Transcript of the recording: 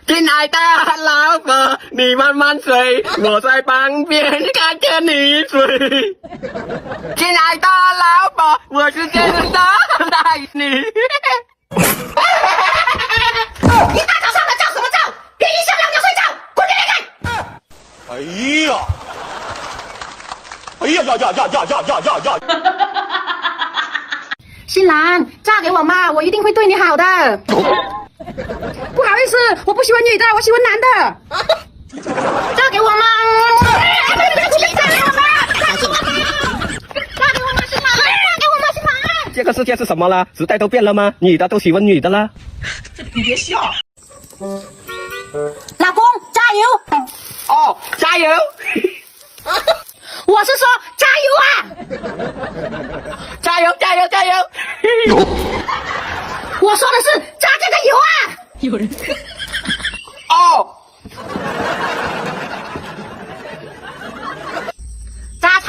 亲爱的老婆，你慢慢睡，我在旁边看着你睡。亲爱的老婆，我是真的爱你。一大早上的叫什么叫？别影响娘娘睡觉，滚开开！哎呀！哎呀呀呀呀呀呀呀呀！新郎，嫁给我嘛，我一定会对你好的。不好意思，我不喜欢女的，我喜欢男的。嫁给我嘛！嫁给我嘛！嫁给我嘛！嫁给我嘛，新郎！嫁给我嘛，新郎！这个世界是什么了？时代都变了吗？女的都喜欢女的了。你别笑。老公，加油！哦，加油！我是说加油啊！加油！加油！加油！我说的是加这个油啊！有人。哦，榨菜。